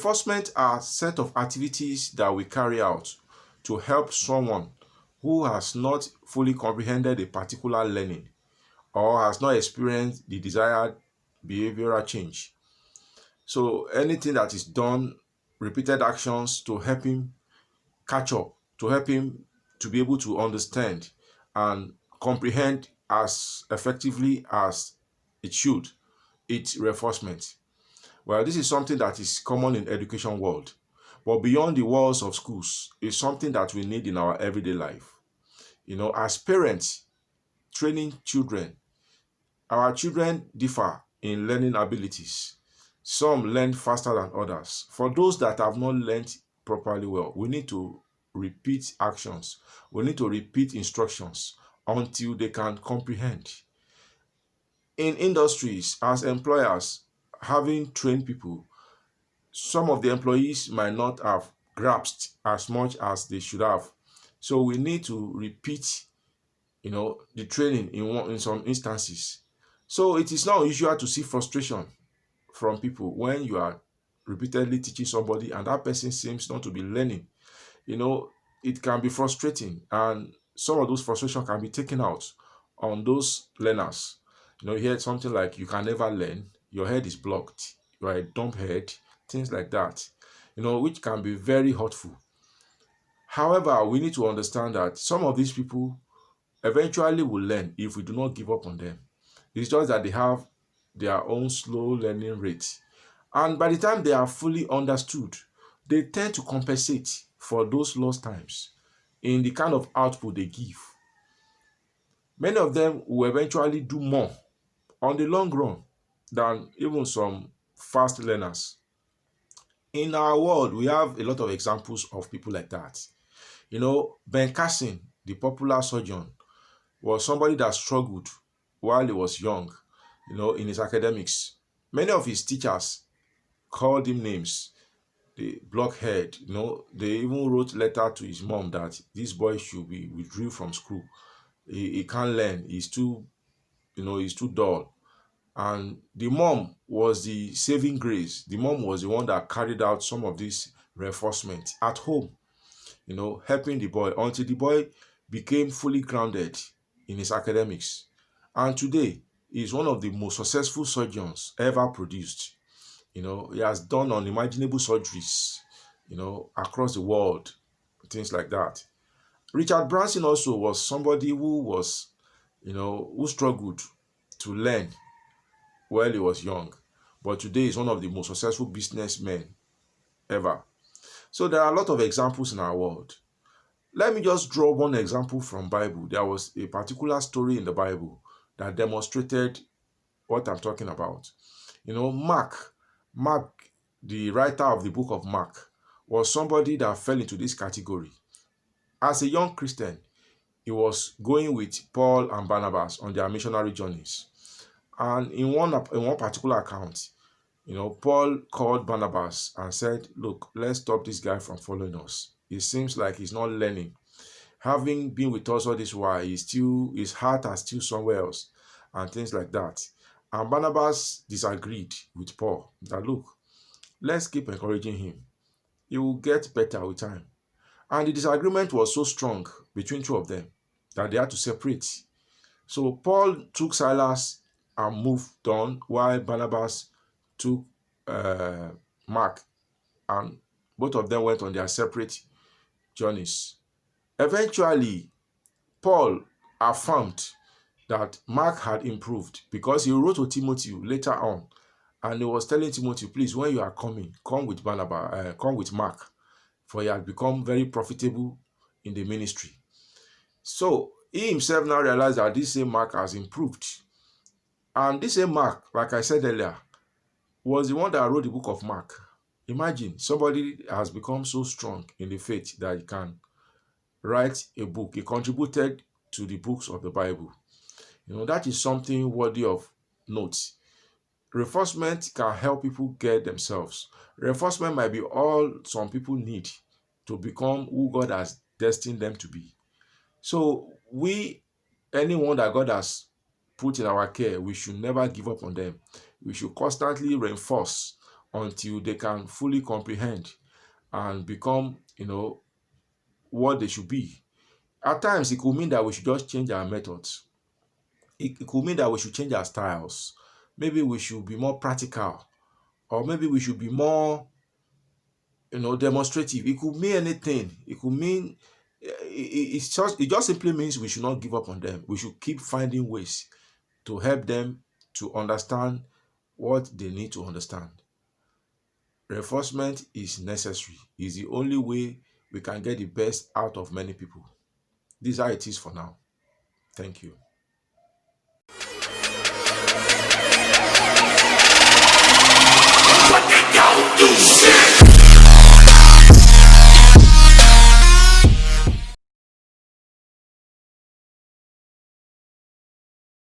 Reinforcement are a set of activities that we carry out to help someone who has not fully comprehended a particular learning or has not experienced the desired behavioral change. So anything that is done, repeated actions to help him catch up, to help him to be able to understand and comprehend as effectively as it should, it's reinforcement. Well, this is something that is common in education world, but beyond the walls of schools, it's something that we need in our everyday life. As parents training children, our children differ in learning abilities. Some learn faster than others. For those that have not learned properly well, we need to repeat actions. We need to repeat instructions until they can comprehend. In industries, as employers, having trained people, some of the employees might not have grasped as much as they should have. So we need to repeat, the training in some instances. So it is not unusual to see frustration from people when you are repeatedly teaching somebody and that person seems not to be learning. You know, it can be frustrating, and some of those frustration can be taken out on those learners. You hear something like, you can never learn, your head is blocked, you are a dumb head, things like that, which can be very hurtful. However, we need to understand that some of these people eventually will learn if we do not give up on them. It's just that they have their own slow learning rate. And by the time they are fully understood, they tend to compensate for those lost times in the kind of output they give. Many of them will eventually do more on the long run than even some fast learners. In our world, we have a lot of examples of people like that. Ben Carson, the popular surgeon, was somebody that struggled while he was young, in his academics. Many of his teachers called him names, the blockhead. They even wrote letter to his mom that this boy should be withdrew from school. He can't learn. He's too dull. And the mom was the saving grace. The mom was the one that carried out some of this reinforcement at home, helping the boy until the boy became fully grounded in his academics. And today, he's one of the most successful surgeons ever produced. He has done unimaginable surgeries, across the world, things like that. Richard Branson also was somebody who struggled to learn while he was young, but today is one of the most successful businessmen ever. So there are a lot of examples in our world. Let me just draw one example from Bible. There was a particular story in the Bible that demonstrated what I'm talking about. Mark, the writer of the book of Mark, was somebody that fell into this category. As a young Christian, he was going with Paul and Barnabas on their missionary journeys. And in one particular account, Paul called Barnabas and said, look, let's stop this guy from following us. It seems like he's not learning. Having been with us all this while, his heart is still somewhere else, and things like that. And Barnabas disagreed with Paul that, look, let's keep encouraging him. He will get better with time. And the disagreement was so strong between two of them that they had to separate. So Paul took Silas and moved on, while Barnabas took Mark, and both of them went on their separate journeys. Eventually, Paul affirmed that Mark had improved because he wrote to Timothy later on, and he was telling Timothy, please, when you are coming, come with come with Mark, for he had become very profitable in the ministry. So he himself now realized that this same Mark has improved. And this same Mark, like I said earlier, was the one that wrote the book of Mark. Imagine somebody has become so strong in the faith that he can write a book. He contributed to the books of the Bible. That is something worthy of note. Reinforcement can help people get themselves. Reinforcement might be all some people need to become who God has destined them to be. So anyone that God has put in our care, we should never give up on them. We should constantly reinforce until they can fully comprehend and become, what they should be. At times, it could mean that we should just change our methods. It could mean that we should change our styles. Maybe we should be more practical, or maybe we should be more, demonstrative. It could mean anything. It could mean it just simply means we should not give up on them. We should keep finding ways to help them to understand what they need to understand. Reinforcement is necessary. Is the only way we can get the best out of many people. This is how it is for now. Thank you. What they don't do shit.